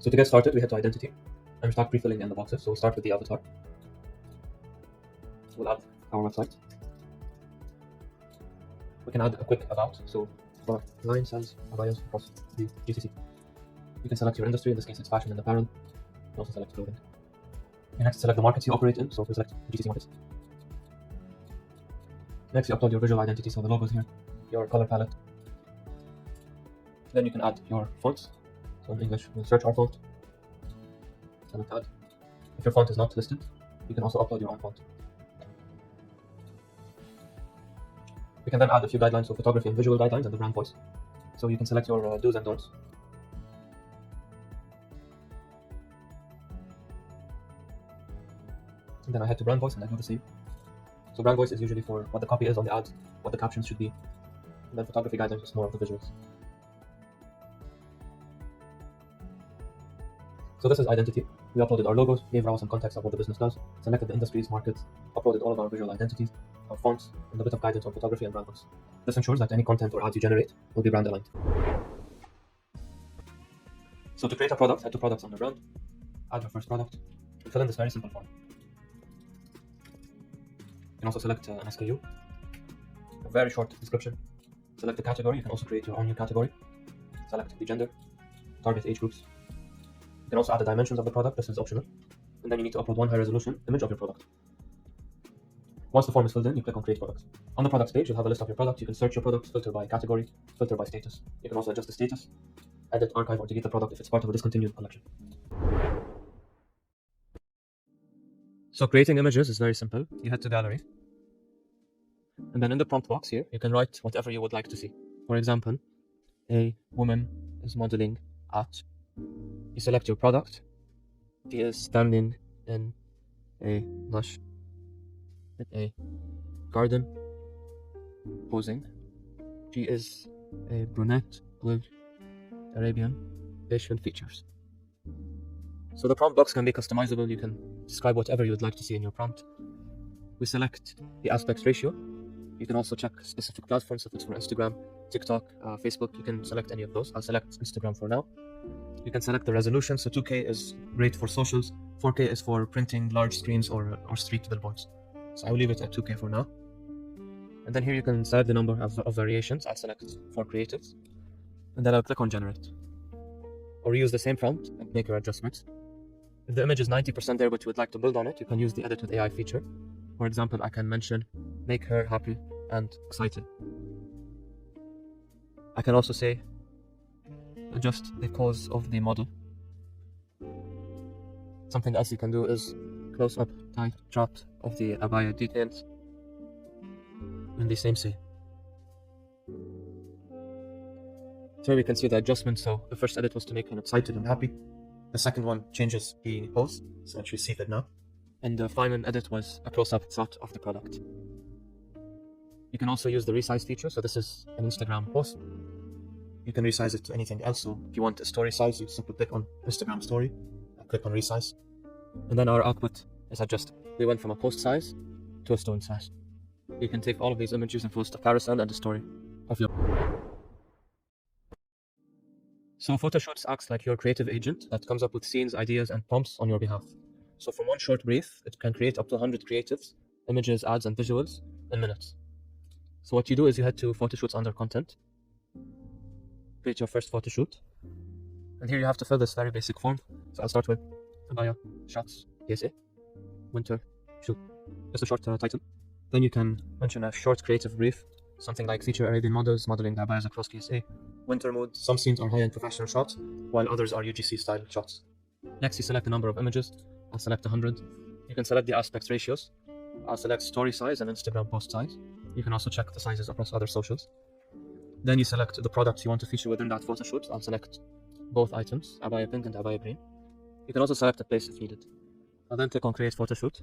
So to get started, we head to identity and start pre-filling in the boxes. So we'll start with the avatar. We'll add our website. We can add a quick about. So for line sells abayas across the GCC. You can select your industry. In this case, it's fashion and apparel. You can also select clothing. You next select the markets you operate in. So we select GCC markets. Next, you upload your visual identity. So the logos here, your color palette. Then you can add your fonts. So in English, we'll search our font. Select add. If your font is not listed, you can also upload your own font. We can then add a few guidelines, so photography and visual guidelines and the brand voice. So you can select your do's and don'ts. And then I head to brand voice and I do the same. So brand voice is usually for what the copy is on the ads, what the captions should be. And then photography guidelines is more of the visuals. So this is identity. We uploaded our logos, gave Rawa some context of what the business does, selected the industries, markets, uploaded all of our visual identities, our fonts, and a bit of guidance on photography and brand voice. This ensures that any content or ads you generate will be brand aligned. So to create a product, head to products under brand, add your first product, and fill in this very simple form. You can also select an SKU, a very short description, select the category. You can also create your own new category, select the gender, target age groups. You can also add the dimensions of the product. This is optional. And then you need to upload one high resolution image of your product. Once the form is filled in, you click on create product. On the products page, you'll have a list of your products. You can search your products, filter by category, filter by status. You can also adjust the status, edit, archive, or delete the product if it's part of a discontinued collection. So creating images is very simple. You head to gallery. And then in the prompt box here, you can write whatever you would like to see. For example, a woman is modeling at. You select your product. She is standing in a lush, in a garden, posing. She is a brunette with Arabian facial features. So the prompt box can be customizable. You can describe whatever you would like to see in your prompt. We select the aspect ratio. You can also check specific platforms. If it's for Instagram, TikTok, Facebook, you can select any of those. I'll select Instagram for now. You can select the resolution. So 2K is great for socials. 4K is for printing large screens or street billboards. So I will leave it at 2K for now. And then here you can select the number of variations. I'll select for creatives. And then I'll click on generate. Or use the same prompt and make your adjustments. If the image is 90% there but you would like to build on it, you can use the edit with AI feature. For example, I can mention make her happy and excited. I can also say adjust the pose of the model. Something else you can do is close up tight shot of the abaya details in the same scene. So we can see the adjustments. So the first edit was to make him excited and happy. The second one changes the pose, so actually see that now. And the final edit was a close-up shot of the product. You can also use the resize feature. So this is an Instagram post. You can resize it to anything else. So if you want a story size, you simply click on Instagram story and click on resize. And then our output is adjusted. We went from a post size to a stone size. You can take all of these images and post a carousel and a story of your. So Photoshoots acts like your creative agent that comes up with scenes, ideas, and prompts on your behalf. So from one short brief, it can create up to 100 creatives, images, ads, and visuals in minutes. So what you do is you head to Photoshoots under content, create your first photo shoot, and here you have to fill this very basic form. So I'll start with abaya, shots, PSA, winter, shoot. Just a short title. Then you can mention a short creative brief, something like feature Arabian models modeling the abayas across PSA, winter mode. Some scenes are high-end professional shots, while others are UGC style shots. Next, you select the number of images. I'll select 100. You can select the aspect ratios. I'll select story size and Instagram post size. You can also check the sizes across other socials. Then you select the products you want to feature within that photo shoot. I'll select both items, abaya pink and abaya green. You can also select a place if needed. I'll then click on create photo shoot.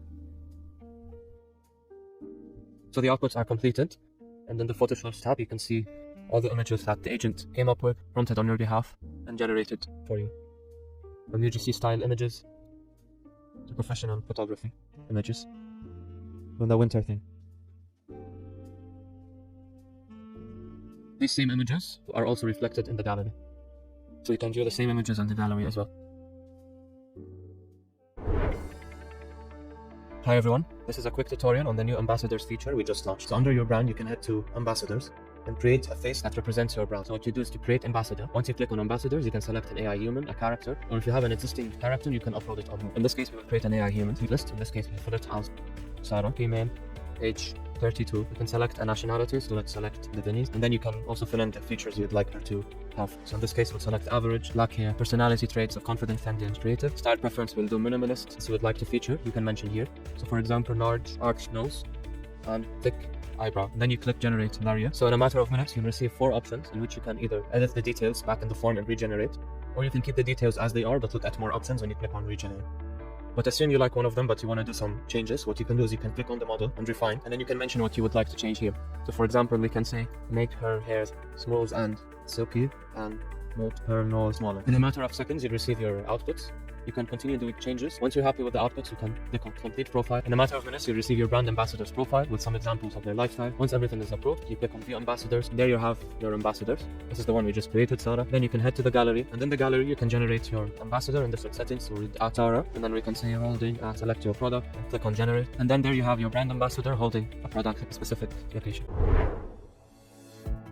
So the outputs are completed, and in the Photoshop tab you can see all the images that the agent came up with, prompted on your behalf, and generated for you. From UGC style images to professional photography images. From the winter thing. These same images are also reflected in the gallery. So you can view the same images in the gallery as well. Hi everyone, this is a quick tutorial on the new ambassadors feature we just launched. So under your brand, you can head to ambassadors and create a face that represents your brand. So what you do is to create ambassador. Once you click on ambassadors, you can select an AI human, a character, or if you have an existing character, you can upload it on. In this case, we will create an AI human list. In this case, we fill it as Sarah, female, age 32. You can select a nationality, so let's select Lebanese, and then you can also fill in the features you'd like her to have. So in this case, we'll select average, black hair, personality traits of confident, friendly, and creative. Style preference, we'll do minimalist. Since you would like to feature, you can mention here. So for example, large, arched nose, and thick eyebrow. And then you click generate scenario. So in a matter of minutes, you'll receive 4 options in which you can either edit the details back in the form and regenerate, or you can keep the details as they are, but look at more options when you click on regenerate. But assume you like one of them, but you want to do some changes. What you can do is you can click on the model and refine, and then you can mention what you would like to change here. So for example, we can say, make her hair smooth and silky, and make her nose smaller. In a matter of seconds, you'll receive your outputs. You can continue doing changes. Once you're happy with the outputs, you can click on complete profile. In a matter of minutes, you'll receive your brand ambassador's profile with some examples of their lifestyle. Once everything is approved, you click on view ambassadors. There you have your ambassadors. This is the one we just created, Sarah. Then you can head to the gallery, and in the gallery, you can generate your ambassador in different settings. So read at Sarah, and then we can say you're holding, select your product, and click on generate. And then there you have your brand ambassador holding a product at a specific location.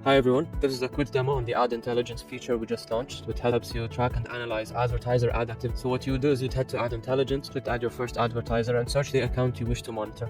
Hi everyone, this is a quick demo on the ad intelligence feature we just launched, which helps you track and analyze advertiser ad activity. So what you do is you'd head to ad intelligence, click add your first advertiser, and search the account you wish to monitor.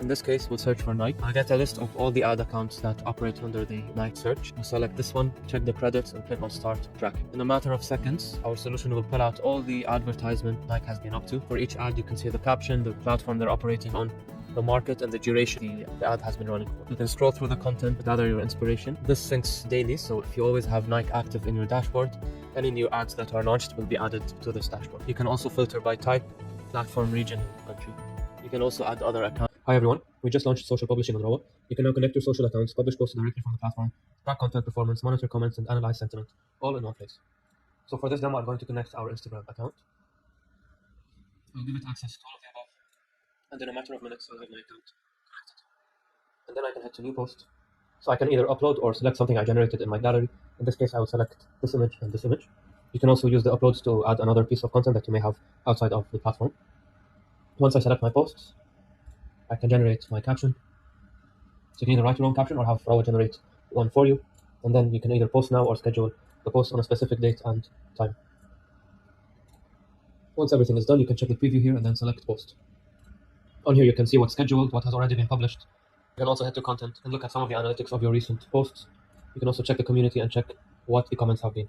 In this case, we'll search for Nike. I'll get a list of all the ad accounts that operate under the Nike search. We'll select this one, check the credits, and click on start tracking. In a matter of seconds, our solution will pull out all the advertisement Nike has been up to. For each ad, you can see the caption, the platform they're operating on, the market, and the duration the ad has been running for. You can scroll through the content, gather your inspiration. This syncs daily, so if you always have Nike active in your dashboard, any new ads that are launched will be added to this dashboard. You can also filter by type, platform, region, country. You can also add other accounts. Hi everyone, we just launched social publishing on Rawa. You can now connect your social accounts, publish posts directly from the platform, track content performance, monitor comments, and analyze sentiment, all in one place. So for this demo, I'm going to connect our Instagram account. I'll give it access to all of the above. And in a matter of minutes, I'll have my account connected. And then I can head to new post. So I can either upload or select something I generated in my gallery. In this case, I will select this image and this image. You can also use the uploads to add another piece of content that you may have outside of the platform. Once I select my posts, I can generate my caption. So you can either write your own caption or have Rawa generate one for you. And then you can either post now or schedule the post on a specific date and time. Once everything is done, you can check the preview here and then select post. On here, you can see what's scheduled, what has already been published. You can also head to content and look at some of the analytics of your recent posts. You can also check the community and check what the comments have been.